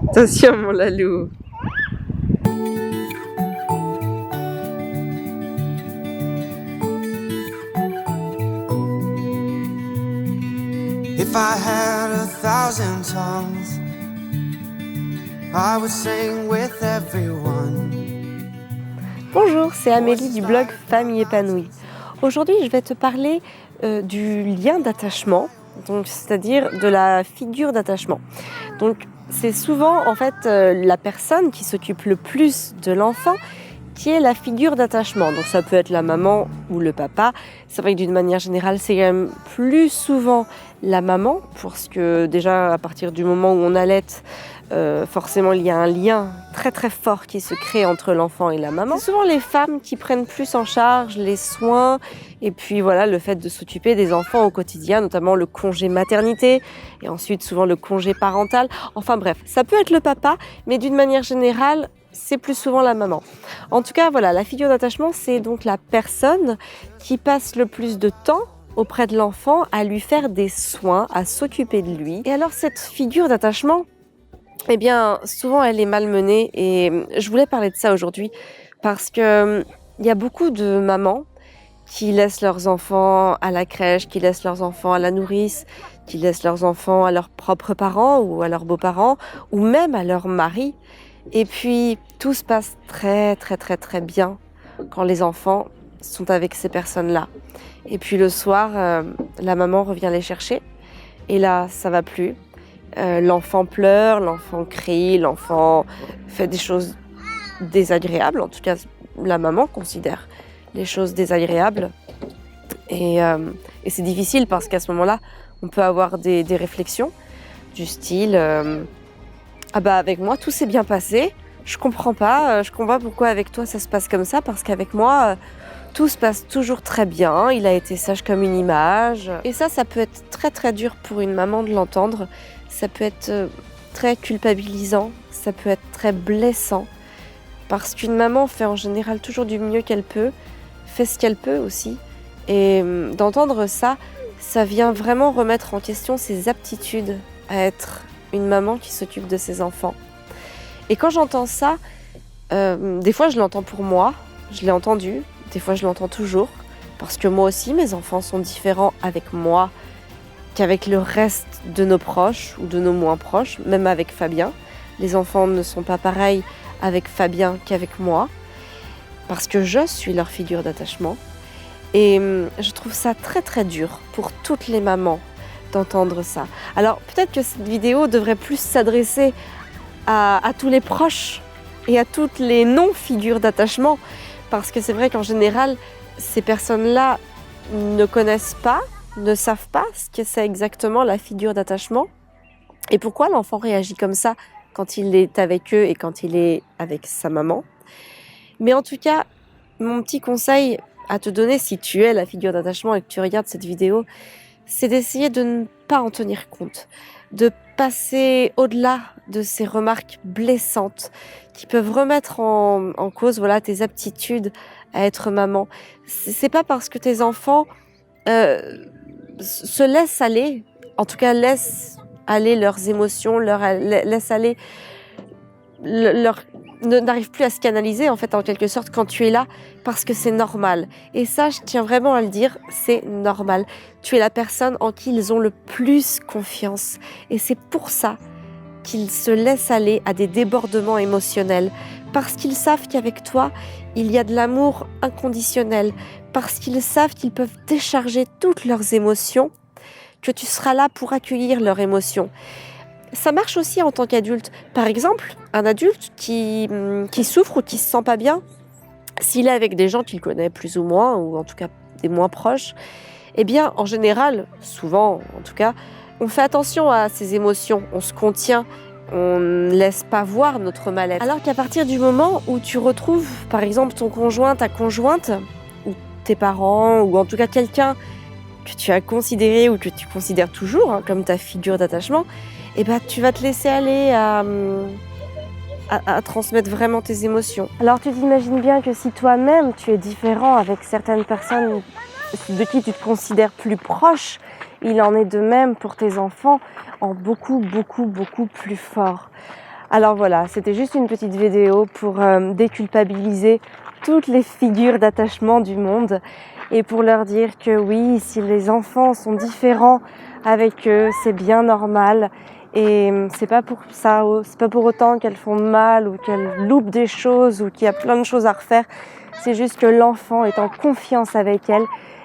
Attention mon lalou. If I had 1,000 tongues, I would sing with everyone. Bonjour, c'est Amélie du blog Famille épanouie. Aujourd'hui, je vais te parler du lien d'attachement, donc c'est-à-dire de la figure d'attachement. Donc, c'est souvent en fait la personne qui s'occupe le plus de l'enfant qui est la figure d'attachement. Donc ça peut être la maman ou le papa. C'est vrai que d'une manière générale, c'est quand même plus souvent la maman, parce que déjà à partir du moment où on allaite, forcément il y a un lien très très fort qui se crée entre l'enfant et la maman. C'est souvent les femmes qui prennent plus en charge les soins et puis voilà le fait de s'occuper des enfants au quotidien, notamment le congé maternité et ensuite souvent le congé parental. Enfin bref, ça peut être le papa, mais d'une manière générale, c'est plus souvent la maman. En tout cas, voilà, la figure d'attachement, c'est donc la personne qui passe le plus de temps auprès de l'enfant à lui faire des soins, à s'occuper de lui. Et alors cette figure d'attachement, eh bien, souvent elle est malmenée et je voulais parler de ça aujourd'hui parce que il y a beaucoup de mamans qui laissent leurs enfants à la crèche, qui laissent leurs enfants à la nourrice, qui laissent leurs enfants à leurs propres parents ou à leurs beaux-parents ou même à leur mari. Et puis tout se passe très très très très bien quand les enfants sont avec ces personnes-là. Et puis le soir, la maman revient les chercher et là ça va plus. L'enfant pleure, l'enfant crie, l'enfant fait des choses désagréables. En tout cas, la maman considère les choses désagréables. Et c'est difficile parce qu'à ce moment-là, on peut avoir des réflexions du style ah bah avec moi tout s'est bien passé, je comprends pas pourquoi avec toi ça se passe comme ça, parce qu'avec moi tout se passe toujours très bien, il a été sage comme une image. Et ça peut être très très dur pour une maman de l'entendre, ça peut être très culpabilisant, ça peut être très blessant, parce qu'une maman fait en général toujours du mieux qu'elle peut, fait ce qu'elle peut aussi, et d'entendre ça vient vraiment remettre en question ses aptitudes à être une maman qui s'occupe de ses enfants. Et quand j'entends ça, des fois je l'entends pour moi, je l'ai entendu, des fois je l'entends toujours, parce que moi aussi mes enfants sont différents avec moi qu'avec le reste de nos proches ou de nos moins proches, même avec Fabien. Les enfants ne sont pas pareils avec Fabien qu'avec moi, parce que je suis leur figure d'attachement. Et je trouve ça très très dur pour toutes les mamans d'entendre ça. Alors peut-être que cette vidéo devrait plus s'adresser à tous les proches et à toutes les non-figures d'attachement, parce que c'est vrai qu'en général, ces personnes-là ne connaissent pas, ne savent pas ce que c'est exactement la figure d'attachement et pourquoi l'enfant réagit comme ça quand il est avec eux et quand il est avec sa maman. Mais en tout cas, mon petit conseil à te donner si tu es la figure d'attachement et que tu regardes cette vidéo, c'est d'essayer de ne pas en tenir compte, de passer au-delà de ces remarques blessantes qui peuvent remettre en cause voilà, tes aptitudes à être maman. C'est pas parce que tes enfants se laissent aller, en tout cas laissent aller leurs émotions, laissent aller n'arrive plus à se canaliser en fait en quelque sorte quand tu es là, parce que c'est normal. Et ça, je tiens vraiment à le dire, c'est normal. Tu es la personne en qui ils ont le plus confiance. Et c'est pour ça qu'ils se laissent aller à des débordements émotionnels. Parce qu'ils savent qu'avec toi, il y a de l'amour inconditionnel. Parce qu'ils savent qu'ils peuvent décharger toutes leurs émotions, que tu seras là pour accueillir leurs émotions. Ça marche aussi en tant qu'adulte. Par exemple, un adulte qui souffre ou qui se sent pas bien, s'il est avec des gens qu'il connaît plus ou moins, ou en tout cas des moins proches, eh bien, en général, souvent en tout cas, on fait attention à ses émotions, on se contient, on ne laisse pas voir notre mal-être. Alors qu'à partir du moment où tu retrouves, par exemple, ton conjoint, ta conjointe, ou tes parents, ou en tout cas quelqu'un que tu as considéré ou que tu considères toujours comme ta figure d'attachement, eh ben, tu vas te laisser aller à transmettre vraiment tes émotions. Alors tu t'imagines bien que si toi-même tu es différent avec certaines personnes de qui tu te considères plus proche, il en est de même pour tes enfants en beaucoup plus fort. Alors voilà, c'était juste une petite vidéo pour déculpabiliser toutes les figures d'attachement du monde et pour leur dire que oui, si les enfants sont différents avec eux, c'est bien normal. Et c'est pas pour ça, c'est pas pour autant qu'elles font mal ou qu'elles loupent des choses ou qu'il y a plein de choses à refaire. C'est juste que l'enfant est en confiance avec elle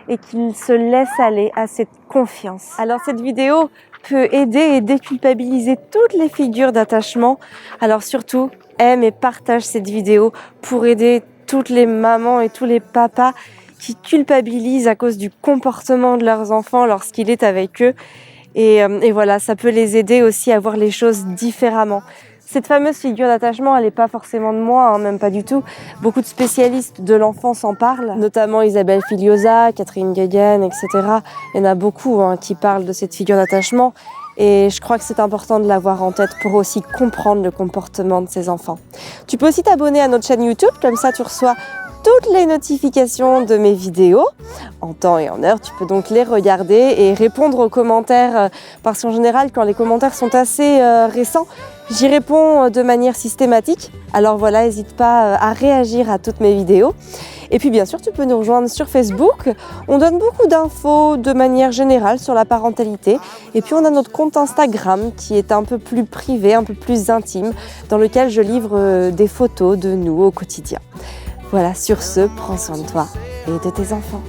et qu'il se laisse aller à cette confiance. Alors cette vidéo peut aider et déculpabiliser toutes les figures d'attachement. Alors surtout, aime et partage cette vidéo pour aider toutes les mamans et tous les papas qui culpabilisent à cause du comportement de leurs enfants lorsqu'il est avec eux. Et voilà, ça peut les aider aussi à voir les choses différemment. Cette fameuse figure d'attachement, elle n'est pas forcément de moi, même pas du tout. Beaucoup de spécialistes de l'enfance en parlent, notamment Isabelle Filiosa, Catherine Guéguen, etc. Il y en a beaucoup qui parlent de cette figure d'attachement. Et je crois que c'est important de l'avoir en tête pour aussi comprendre le comportement de ses enfants. Tu peux aussi t'abonner à notre chaîne YouTube, comme ça tu reçois toutes les notifications de mes vidéos en temps et en heure. Tu peux donc les regarder et répondre aux commentaires parce qu'en général, quand les commentaires sont assez récents, j'y réponds de manière systématique. Alors voilà, n'hésite pas à réagir à toutes mes vidéos. Et puis bien sûr, tu peux nous rejoindre sur Facebook. On donne beaucoup d'infos de manière générale sur la parentalité. Et puis on a notre compte Instagram qui est un peu plus privé, un peu plus intime, dans lequel je livre des photos de nous au quotidien. Voilà, sur ce, prends soin de toi et de tes enfants.